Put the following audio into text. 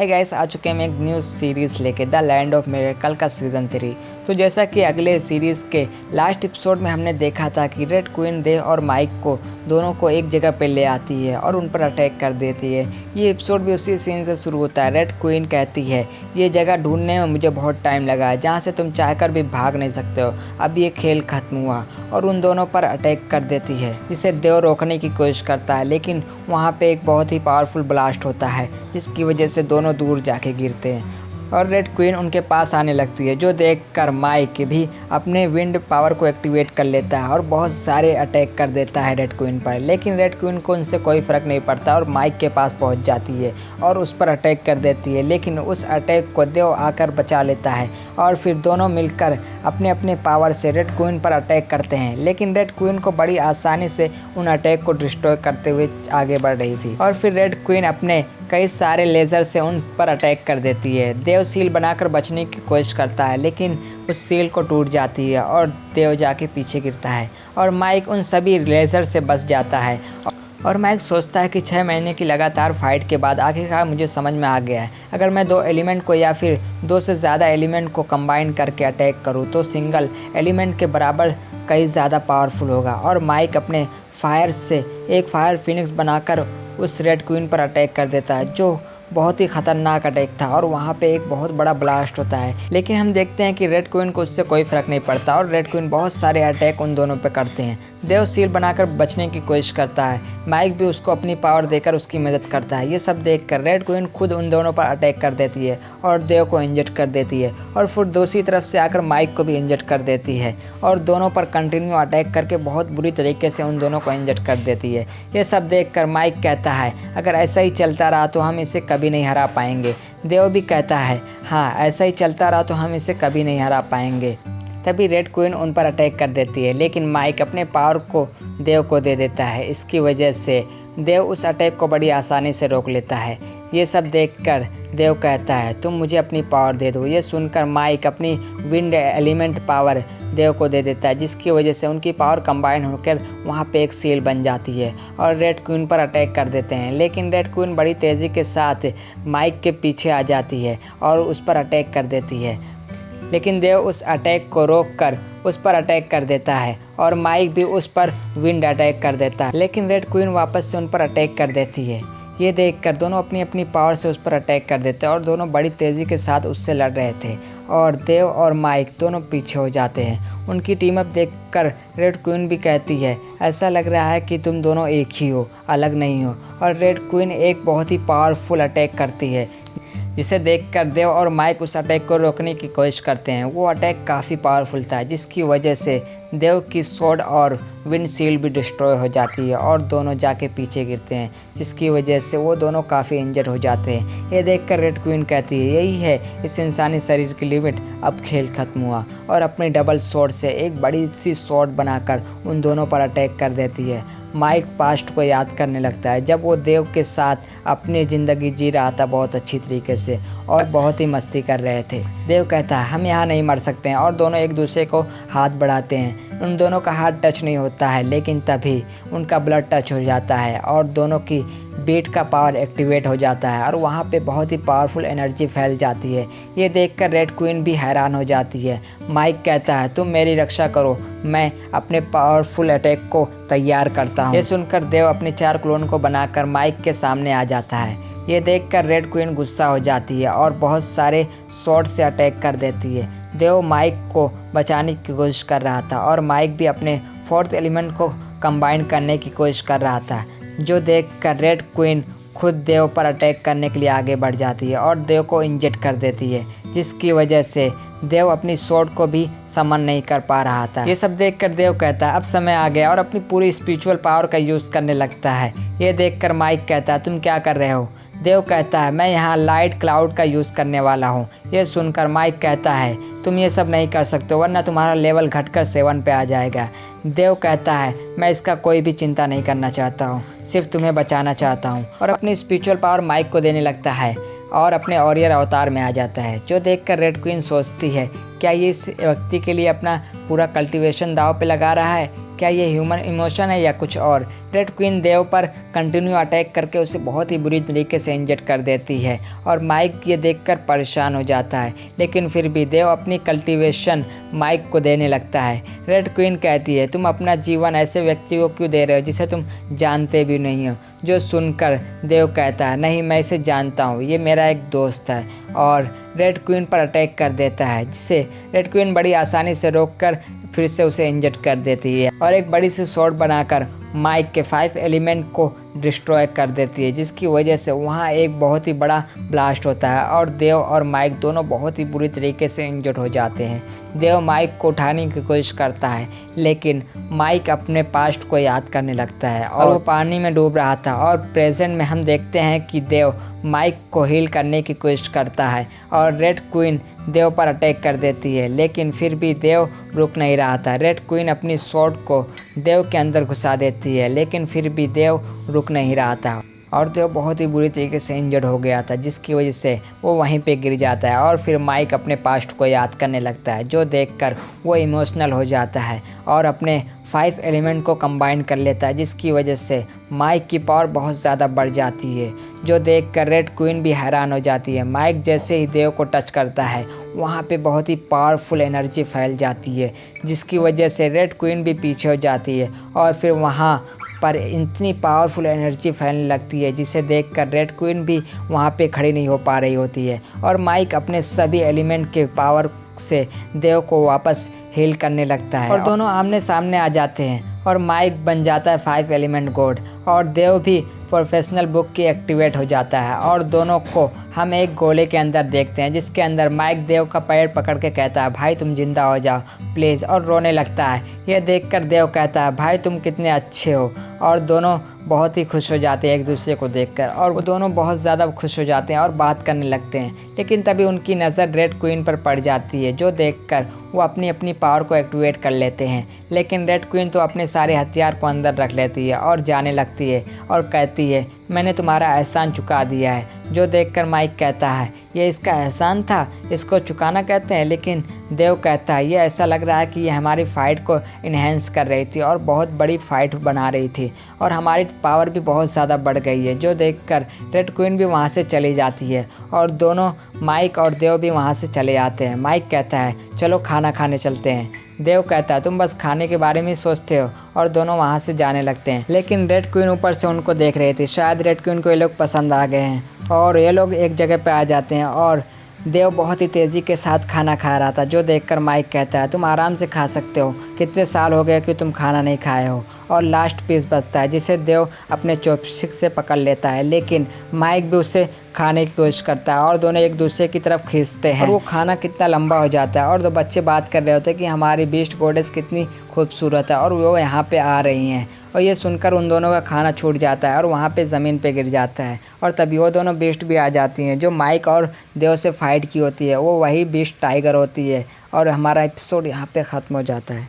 Hi guys, आ चुके हैं हम एक न्यू सीरीज़ लेके द लैंड ऑफ मिरेकल का सीज़न 3। तो जैसा कि अगले सीरीज़ के लास्ट एपिसोड में हमने देखा था कि रेड क्वीन देव और माइक को दोनों को एक जगह पे ले आती है और उन पर अटैक कर देती है। ये एपिसोड भी उसी सीन से शुरू होता है। रेड क्वीन कहती है ये जगह ढूंढने में मुझे बहुत टाइम लगा है, जहाँ से तुम चाहकर भी भाग नहीं सकते हो। अब ये खेल खत्म हुआ और उन दोनों पर अटैक कर देती है, जिसे देव रोकने की कोशिश करता है, लेकिन वहाँ पे एक बहुत ही पावरफुल ब्लास्ट होता है जिसकी वजह से दोनों दूर जाके गिरते हैं और रेड क्वीन उनके पास आने लगती है, जो देखकर माइक भी अपने विंड पावर को एक्टिवेट कर लेता है और बहुत सारे अटैक कर देता है रेड क्वीन पर। लेकिन रेड क्वीन को उनसे कोई फ़र्क नहीं पड़ता और माइक के पास पहुंच जाती है और उस पर अटैक कर देती है, लेकिन उस अटैक को देव आकर बचा लेता है और फिर दोनों मिलकर अपने अपने पावर से रेड क्वीन पर अटैक करते हैं। लेकिन रेड क्वीन को बड़ी आसानी से उन अटैक को डिस्ट्रॉय करते हुए आगे बढ़ रही थी और फिर रेड क्वीन अपने कई सारे लेज़र से उन पर अटैक कर देती है। देव सील बनाकर बचने की कोशिश करता है, लेकिन उस सील को टूट जाती है और देव जाके पीछे गिरता है और माइक उन सभी लेज़र से बच जाता है। और माइक सोचता है कि 6 महीने की लगातार फाइट के बाद आखिरकार मुझे समझ में आ गया है, अगर मैं 2 एलिमेंट को या फिर 2 से ज़्यादा एलिमेंट को कंबाइन करके अटैक करूँ तो सिंगल एलिमेंट के बराबर कई ज़्यादा पावरफुल होगा। और माइक अपने फायर से एक फायर फिनिक्स बनाकर उस रेड क्वीन पर अटैक कर देता है, जो बहुत ही ख़तरनाक अटैक था और वहाँ पे एक बहुत बड़ा ब्लास्ट होता है। लेकिन हम देखते हैं कि रेड क्वीन को उससे कोई फ़र्क नहीं पड़ता और रेड क्वीन बहुत सारे अटैक उन दोनों पे करते हैं। देव सील बनाकर बचने की कोशिश करता है, माइक भी उसको अपनी पावर देकर उसकी मदद करता है। ये सब देखकर रेड क्वीन खुद उन दोनों पर अटैक कर देती है और देव को इंजर्ड कर देती है और फिर दूसरी तरफ से आकर माइक को भी इंजर्ड कर देती है और दोनों पर कंटिन्यू अटैक करके बहुत बुरी तरीके से उन दोनों को इंजर्ड कर देती है। ये सब देखकर माइक कहता है अगर ऐसा ही चलता रहा तो हम इसे कभी नहीं हरा पाएंगे। देव भी कहता है हाँ, ऐसा ही चलता रहा तो हम इसे कभी नहीं हरा पाएंगे। तभी रेड क्वीन उन पर अटैक कर देती है, लेकिन माइक अपने पावर को देव को दे देता है। इसकी वजह से देव उस अटैक को बड़ी आसानी से रोक लेता है। ये सब देखकर देव कहता है तुम मुझे अपनी पावर दे दो। ये सुनकर माइक अपनी विंड एलिमेंट पावर देव को दे देता है, जिसकी वजह से उनकी पावर कंबाइन होकर वहाँ पे एक सील बन जाती है और रेड क्वीन पर अटैक कर देते हैं। लेकिन रेड क्वीन बड़ी तेज़ी के साथ माइक के पीछे आ जाती है और उस पर अटैक कर देती है, लेकिन देव उस अटैक को रोककर उस पर अटैक कर देता है और माइक भी उस पर विंड अटैक कर देता है। लेकिन रेड क्वीन वापस से उन पर अटैक कर देती है। ये देखकर दोनों अपनी अपनी पावर से उस पर अटैक कर देते हैं और दोनों बड़ी तेज़ी के साथ उससे लड़ रहे थे और देव और माइक दोनों पीछे हो जाते हैं। उनकी टीम अप देखकर रेड क्वीन भी कहती है ऐसा लग रहा है कि तुम दोनों एक ही हो, अलग नहीं हो। और रेड क्वीन एक बहुत ही पावरफुल अटैक करती है, जिसे देखकर देव और माइक उस अटैक को रोकने की कोशिश करते हैं। वो अटैक काफ़ी पावरफुल था, जिसकी वजह से देव की स्वॉर्ड और विंड शील्ड भी डिस्ट्रॉय हो जाती है और दोनों जाके पीछे गिरते हैं, जिसकी वजह से वो दोनों काफ़ी इंजर्ड हो जाते हैं। ये देखकर रेड क्वीन कहती है यही है इस इंसानी शरीर की लिमिट, अब खेल खत्म हुआ। और अपनी डबल स्वॉर्ड से एक बड़ी सी स्वॉर्ड बनाकर उन दोनों पर अटैक कर देती है। माइक पास्ट को याद करने लगता है, जब वो देव के साथ अपनी ज़िंदगी जी रहा था बहुत अच्छी तरीके से और बहुत ही मस्ती कर रहे थे। देव कहता है हम यहाँ नहीं मर सकते हैं और दोनों एक दूसरे को हाथ बढ़ाते हैं। उन दोनों का हाथ टच नहीं होता है, लेकिन तभी उनका ब्लड टच हो जाता है और दोनों की बीट का पावर एक्टिवेट हो जाता है और वहाँ पे बहुत ही पावरफुल एनर्जी फैल जाती है। ये देखकर रेड क्वीन भी हैरान हो जाती है। माइक कहता है तुम मेरी रक्षा करो, मैं अपने पावरफुल अटैक को तैयार करता हूँ। ये सुनकर देव अपने 4 क्लोन को बनाकर माइक के सामने आ जाता है। ये देखकर रेड क्वीन गुस्सा हो जाती है और बहुत सारे शॉट से अटैक कर देती है। देव माइक को बचाने की कोशिश कर रहा था और माइक भी अपने 4th एलिमेंट को कंबाइन करने की कोशिश कर रहा था, जो देखकर रेड क्वीन खुद देव पर अटैक करने के लिए आगे बढ़ जाती है और देव को इंजेक्ट कर देती है, जिसकी वजह से देव अपनी स्वॉर्ड को भी समन नहीं कर पा रहा था। ये सब देखकर देव कहता है अब समय आ गया और अपनी पूरी स्पिरिचुअल पावर का यूज़ करने लगता है। ये देखकर माइक कहता है तुम क्या कर रहे हो? देव कहता है मैं यहाँ लाइट क्लाउड का यूज़ करने वाला हूँ। ये सुनकर माइक कहता है तुम ये सब नहीं कर सकते, वरना तुम्हारा लेवल घटकर 7 पे आ जाएगा। देव कहता है मैं इसका कोई भी चिंता नहीं करना चाहता हूँ, सिर्फ तुम्हें बचाना चाहता हूँ। और अपनी स्पिरिचुअल पावर माइक को देने लगता है और अपने वॉरियर अवतार में आ जाता है, जो देखकर रेड क्वीन सोचती है क्या ये इस व्यक्ति के लिए अपना पूरा कल्टीवेशन दांव पे लगा रहा है? क्या ये ह्यूमन इमोशन है या कुछ और। रेड क्वीन देव पर कंटिन्यू अटैक करके उसे बहुत ही बुरी तरीके से इंजर्ड कर देती है और माइक ये देखकर परेशान हो जाता है, लेकिन फिर भी देव अपनी कल्टीवेशन माइक को देने लगता है। रेड क्वीन कहती है, तुम अपना जीवन ऐसे व्यक्ति को क्यों दे रहे हो जिसे तुम जानते भी नहीं हो। जो सुनकर देव कहता है, नहीं मैं इसे जानता हूँ, ये मेरा एक दोस्त है, और रेड क्वीन पर अटैक कर देता है, जिसे रेड क्वीन बड़ी आसानी से रोककर फिर से उसे इंजर्ड कर देती है और एक बड़ी सी शॉट बनाकर माइक के 5 एलिमेंट को डिस्ट्रॉय कर देती है, जिसकी वजह से वहाँ एक बहुत ही बड़ा ब्लास्ट होता है और देव और माइक दोनों बहुत ही बुरी तरीके से इंजर्ड हो जाते हैं। देव माइक को उठाने की कोशिश करता है, लेकिन माइक अपने पास्ट को याद करने लगता है और वो पानी में डूब रहा था। और प्रेजेंट में हम देखते हैं कि देव माइक को हील करने की कोशिश करता है और रेड क्वीन देव पर अटैक कर देती है, लेकिन फिर भी देव रुक नहीं रहा था। रेड क्वीन अपनी स्वॉर्ड को देव के अंदर घुसा देती है, लेकिन फिर भी देव रुक नहीं रहा था और देव बहुत ही बुरी तरीके से इंजर्ड हो गया था, जिसकी वजह से वो वहीं पे गिर जाता है। और फिर माइक अपने पास्ट को याद करने लगता है, जो देखकर वो इमोशनल हो जाता है और अपने 5 एलिमेंट को कंबाइन कर लेता है, जिसकी वजह से माइक की पावर बहुत ज़्यादा बढ़ जाती है, जो देखकर रेड क्वीन भी हैरान हो जाती है। माइक जैसे ही देव को टच करता है, वहाँ पे बहुत ही पावरफुल एनर्जी फैल जाती है, जिसकी वजह से रेड क्वीन भी पीछे हो जाती है और फिर वहाँ पर इतनी पावरफुल एनर्जी फैलने लगती है, जिसे देखकर रेड क्वीन भी वहाँ पे खड़ी नहीं हो पा रही होती है और माइक अपने सभी एलिमेंट के पावर से देव को वापस हील करने लगता है और दोनों आमने सामने आ जाते हैं और माइक बन जाता है 5 एलिमेंट गॉड और देव भी प्रोफेशनल बुक की एक्टिवेट हो जाता है और दोनों को हम एक गोले के अंदर देखते हैं, जिसके अंदर माइक देव का पैर पकड़ के कहता है, भाई तुम जिंदा हो जाओ प्लीज़, और रोने लगता है। यह देखकर देव कहता है, भाई तुम कितने अच्छे हो, और दोनों बहुत ही खुश हो जाते हैं एक दूसरे को देखकर और वो दोनों बहुत ज़्यादा खुश हो जाते हैं और बात करने लगते हैं। लेकिन तभी उनकी नज़र रेड क्वीन पर पड़ जाती है, जो देखकर वो अपनी अपनी पावर को एक्टिवेट कर लेते हैं, लेकिन रेड क्वीन तो अपने सारे हथियार को अंदर रख लेती है और जाने लगती है और कहती है, मैंने तुम्हारा एहसान चुका दिया है। जो देखकर माइक कहता है, ये इसका एहसान था, इसको चुकाना कहते हैं। लेकिन देव कहता है, ये ऐसा लग रहा है कि ये हमारी फ़ाइट को इन्हेंस कर रही थी और बहुत बड़ी फ़ाइट बना रही थी और हमारी पावर भी बहुत ज़्यादा बढ़ गई है। जो देखकर रेड क्वीन भी वहाँ से चली जाती है और दोनों माइक और देव भी वहाँ से चले आते हैं। माइक कहता है, चलो खाना खाने चलते हैं। देव कहता है, तुम बस खाने के बारे में ही सोचते हो, और दोनों वहाँ से जाने लगते हैं। लेकिन रेड क्वीन ऊपर से उनको देख रही थी, शायद रेड क्वीन को ये लोग पसंद आ गए हैं और ये लोग एक जगह पे आ जाते हैं और देव बहुत ही तेज़ी के साथ खाना खा रहा था, जो देखकर माइक कहता है, तुम आराम से खा सकते हो, कितने साल हो गए कि तुम खाना नहीं खाए हो। और लास्ट पीस बचता है, जिसे देव अपने चॉपस्टिक से पकड़ लेता है, लेकिन माइक भी उसे खाने की कोशिश करता है और दोनों एक दूसरे की तरफ खींचते हैं और वो खाना कितना लंबा हो जाता है और दो बच्चे बात कर रहे होते हैं कि हमारी बीस्ट गॉडेस कितनी खूबसूरत है और वो यहाँ पे आ रही हैं। और ये सुनकर उन दोनों का खाना छूट जाता है और वहाँ पे ज़मीन पे गिर जाता है और तभी वो दोनों बीस्ट भी आ जाती हैं, जो माइक और देव से फाइट की होती है। वो वही बीस्ट टाइगर होती है और हमारा एपिसोड यहाँ पे ख़त्म हो जाता है।